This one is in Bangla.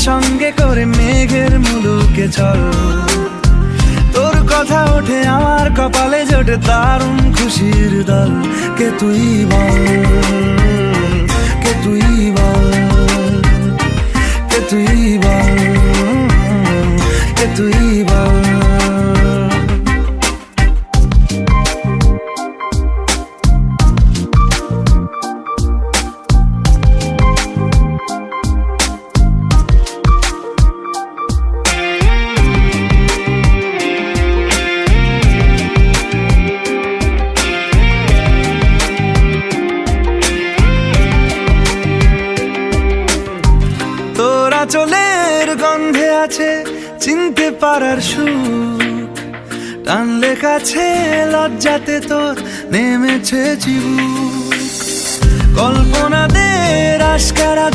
সঙ্গে করে মেঘের মুলুকে চল। তোর কথা ওঠে আমার কপালে জোটে দারুণ খুশির দল। কে তুই বল, কে তুই বল, কে তুই বল, কে তুই বল। চোলের গন্ধে আছে চিনতে পারার সুখ, টানলে কাছে লজ্জাতে তোর নেমেছে চিবুক। কল্পনাদের আশকারা